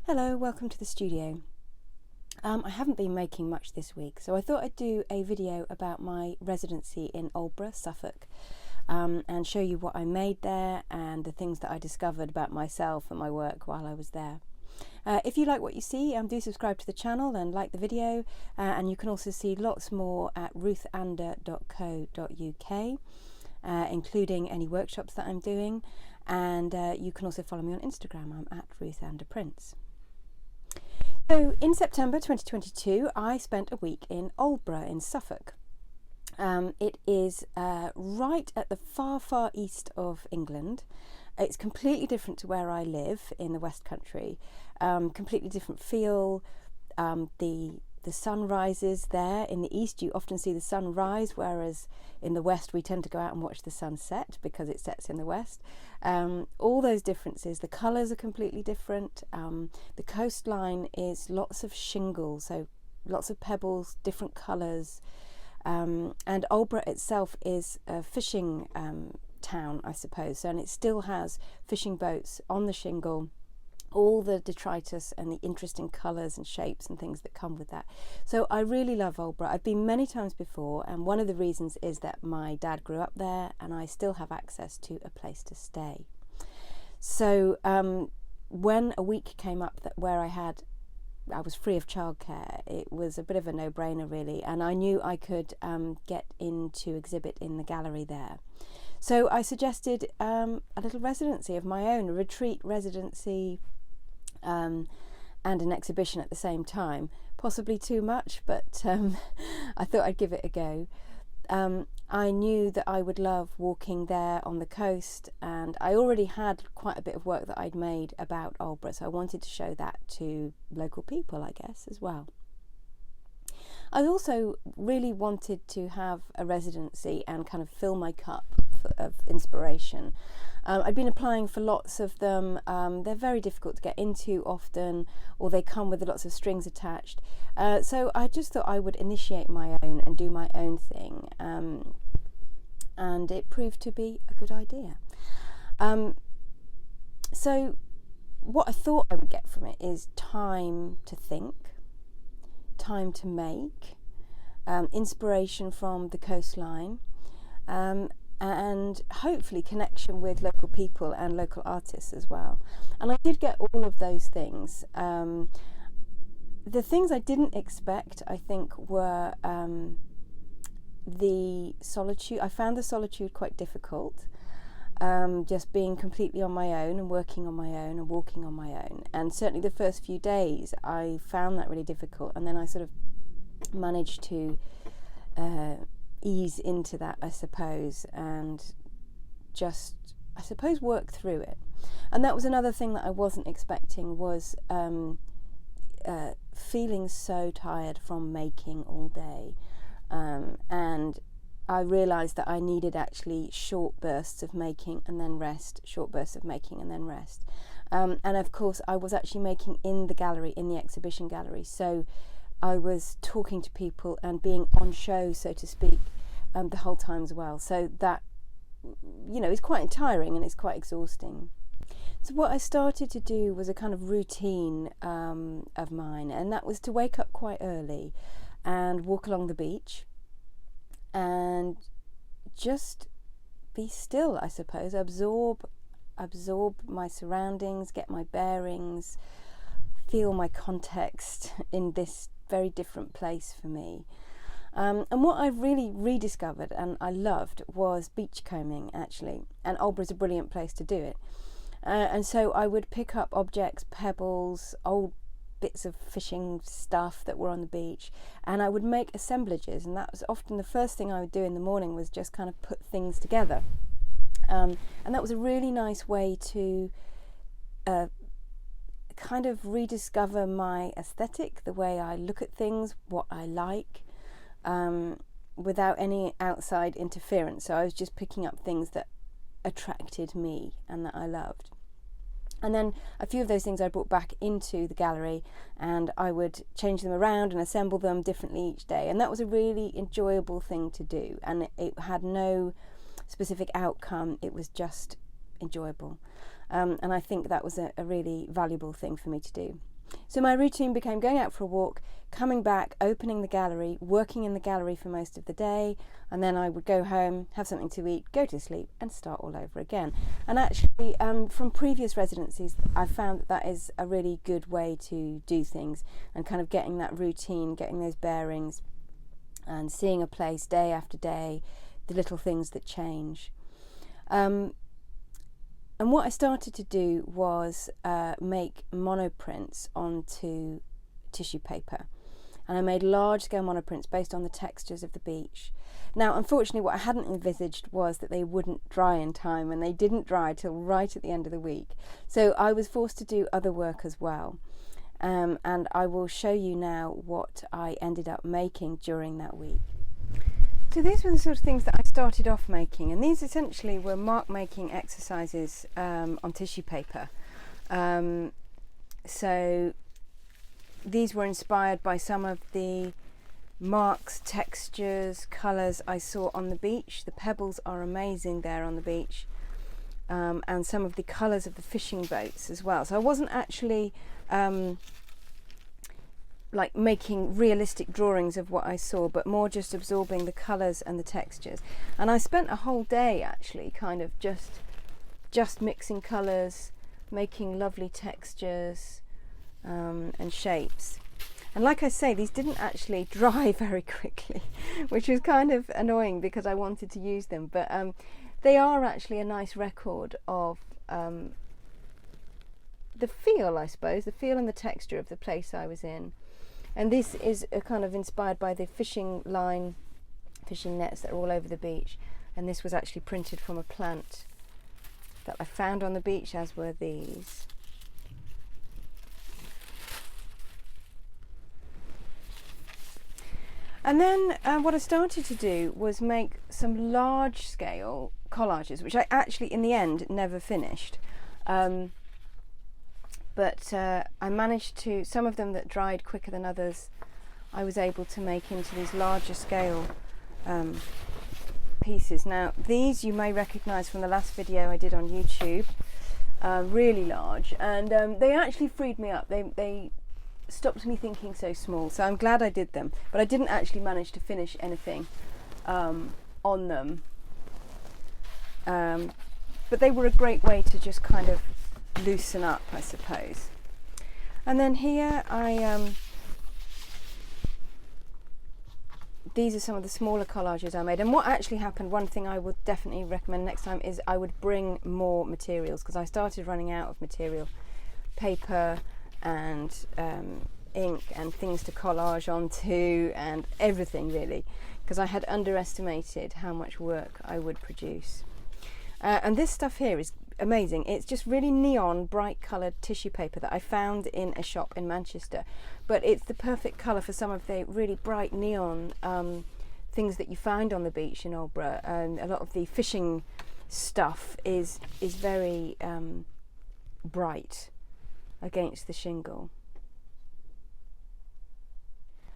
Hello, welcome to the studio. I haven't been making much this week, so I thought I'd do a video about my residency in Aldeburgh, Suffolk, and show you what I made there and the things that I discovered about myself and my work while I was there. If you like what you see, do subscribe to the channel and like the video, and you can also see lots more at ruthander.co.uk, including any workshops that I'm doing, and you can also follow me on Instagram. I'm at ruthanderprints. So in September 2022, I spent a week in Aldeburgh in Suffolk. It is right at the far east of England. It's completely different to where I live in the West Country. Completely different feel. The sun rises there. In the east, you often see the sun rise, whereas in the west, we tend to go out and watch the sun set because it sets in the west. All those differences. The colours are completely different. The coastline is lots of shingle, so lots of pebbles, different colours. And Aldeburgh itself is a fishing town, I suppose, and it still has fishing boats on the shingle, all the detritus and the interesting colours and shapes and things that come with that. So I really love Aldeburgh. I've been many times before, and one of the reasons is that my dad grew up there and I still have access to a place to stay. So when a week came up where I was free of childcare, it was a bit of a no-brainer really, and I knew I could get in to exhibit in the gallery there. So I suggested a little residency of my own, a retreat residency, and an exhibition at the same time. Possibly too much, but I thought I'd give it a go. I knew that I would love walking there on the coast, and I already had quite a bit of work that I'd made about Aldeburgh, so I wanted to show that to local people, I guess, as well. I also really wanted to have a residency and kind of fill my cup of inspiration. I've been applying for lots of them. They're very difficult to get into often, or they come with lots of strings attached. So I just thought I would initiate my own and do my own thing. And it proved to be a good idea. So what I thought I would get from it is time to think, time to make, inspiration from the coastline, and hopefully connection with local people and local artists as well. And I did get all of those things. The things I didn't expect, I think, were the solitude. I found the solitude quite difficult, just being completely on my own and working on my own and walking on my own. And certainly the first few days I found that really difficult, and then I sort of managed to ease into that, I suppose, and just, I suppose, work through it. And that was another thing that I wasn't expecting, was feeling so tired from making all day. And I realised that I needed actually short bursts of making and then rest, short bursts of making and then rest. And of course I was actually making in the gallery, in the exhibition gallery, so I was talking to people and being on show, so to speak, the whole time as well. So that, you know, is quite tiring and it's quite exhausting. So what I started to do was a kind of routine of mine, and that was to wake up quite early and walk along the beach and just be still, I suppose, absorb my surroundings, get my bearings, feel my context in this very different place for me. And what I really rediscovered and I loved was beachcombing, actually, and Aldeburgh is a brilliant place to do it. And so I would pick up objects, pebbles, old bits of fishing stuff that were on the beach, and I would make assemblages, and that was often the first thing I would do in the morning, was just kind of put things together. And that was a really nice way to kind of rediscover my aesthetic, the way I look at things, what I like, without any outside interference. So I was just picking up things that attracted me and that I loved. And then a few of those things I brought back into the gallery, and I would change them around and assemble them differently each day. And that was a really enjoyable thing to do, and it had no specific outcome, it was just enjoyable. And I think that was a really valuable thing for me to do. So my routine became going out for a walk, coming back, opening the gallery, working in the gallery for most of the day, and then I would go home, have something to eat, go to sleep, and start all over again. And actually, from previous residencies, I found that is a really good way to do things, and kind of getting that routine, getting those bearings, and seeing a place day after day, the little things that change. And what I started to do was make monoprints onto tissue paper. And I made large-scale monoprints based on the textures of the beach. Now, unfortunately, what I hadn't envisaged was that they wouldn't dry in time, and they didn't dry till right at the end of the week. So I was forced to do other work as well. And I will show you now what I ended up making during that week. So these were the sort of things that I started off making, and these essentially were mark making exercises on tissue paper. So these were inspired by some of the marks, textures, colours I saw on the beach. The pebbles are amazing there on the beach, and some of the colours of the fishing boats as well. So I wasn't actually like making realistic drawings of what I saw, but more just absorbing the colours and the textures. And I spent a whole day actually kind of just mixing colours, making lovely textures and shapes. And like I say, these didn't actually dry very quickly, which was kind of annoying because I wanted to use them, but they are actually a nice record of the feel, I suppose, the feel and the texture of the place I was in. And this is kind of inspired by the fishing nets that are all over the beach. And this was actually printed from a plant that I found on the beach, as were these. And then what I started to do was make some large-scale collages, which I actually, in the end, never finished. But I managed to, some of them that dried quicker than others, I was able to make into these larger scale pieces. Now these you may recognise from the last video I did on YouTube, really large, and they actually freed me up. They stopped me thinking so small, so I'm glad I did them, but I didn't actually manage to finish anything on them. But they were a great way to just kind of loosen up, I suppose. And then here these are some of the smaller collages I made. And what actually happened, one thing I would definitely recommend next time, is I would bring more materials, because I started running out of material, paper and ink and things to collage onto and everything really, because I had underestimated how much work I would produce. And this stuff here is amazing. It's just really neon, bright coloured tissue paper that I found in a shop in Manchester, but it's the perfect colour for some of the really bright neon things that you find on the beach in Aldeburgh. A lot of the fishing stuff is very bright against the shingle.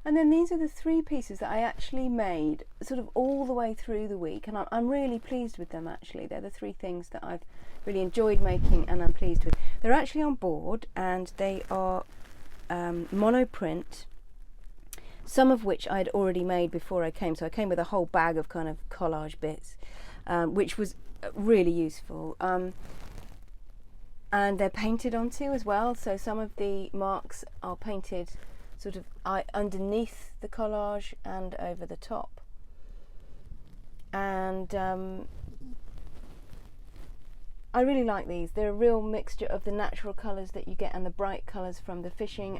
And then these are the three pieces that I actually made sort of all the way through the week, and I'm really pleased with them actually. They're the three things that I've really enjoyed making and I'm pleased with. They're actually on board, and they are monoprint, some of which I'd already made before I came. So I came with a whole bag of kind of collage bits, which was really useful. And they're painted onto as well, so some of the marks are painted sort of underneath the collage and over the top. And I really like these. They're a real mixture of the natural colours that you get and the bright colours from the fishing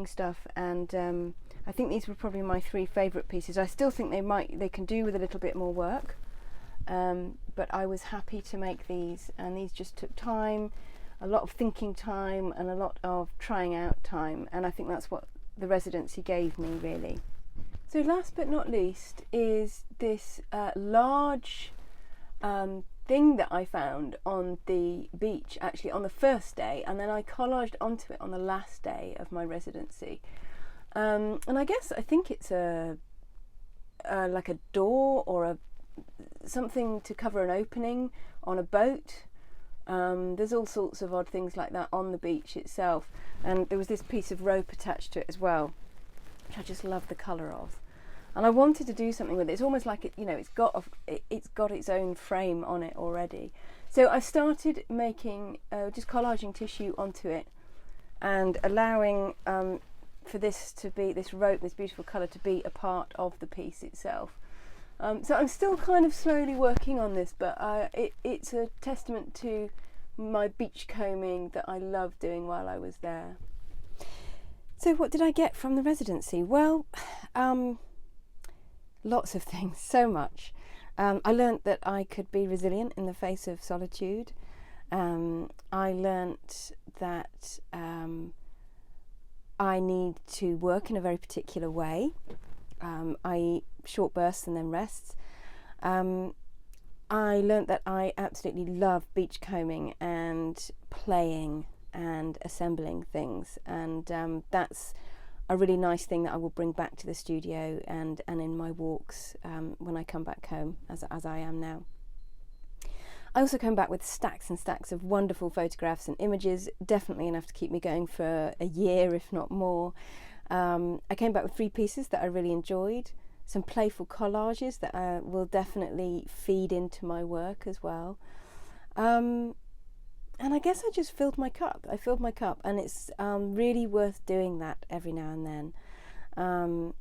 stuff, and I think these were probably my three favourite pieces. I still think they can do with a little bit more work, but I was happy to make these, and these just took time, a lot of thinking time and a lot of trying out time, and I think that's what the residency gave me really. So last but not least is this large thing that I found on the beach, actually on the first day, and then I collaged onto it on the last day of my residency. And I think it's like a door or something to cover an opening on a boat. There's all sorts of odd things like that on the beach itself, and there was this piece of rope attached to it as well, which I just love the colour of. And I wanted to do something with it. It's almost like it's got its own frame on it already. So I started making just collaging tissue onto it, and allowing for this rope, this beautiful colour, to be a part of the piece itself. So I'm still kind of slowly working on this, but it's a testament to my beachcombing that I loved doing while I was there. So what did I get from the residency? Well, lots of things, so much. I learnt that I could be resilient in the face of solitude. I learnt that I need to work in a very particular way. I short bursts and then rests. I learnt that I absolutely love beachcombing and playing and assembling things, and that's a really nice thing that I will bring back to the studio and in my walks when I come back home, as I am now. I also come back with stacks and stacks of wonderful photographs and images, definitely enough to keep me going for a year, if not more. I came back with 3 pieces that I really enjoyed, some playful collages that will definitely feed into my work as well. And I guess I just filled my cup. I filled my cup, and it's really worth doing that every now and then.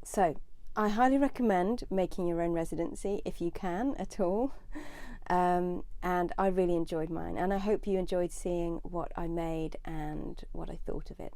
So I highly recommend making your own residency if you can at all. And I really enjoyed mine, and I hope you enjoyed seeing what I made and what I thought of it.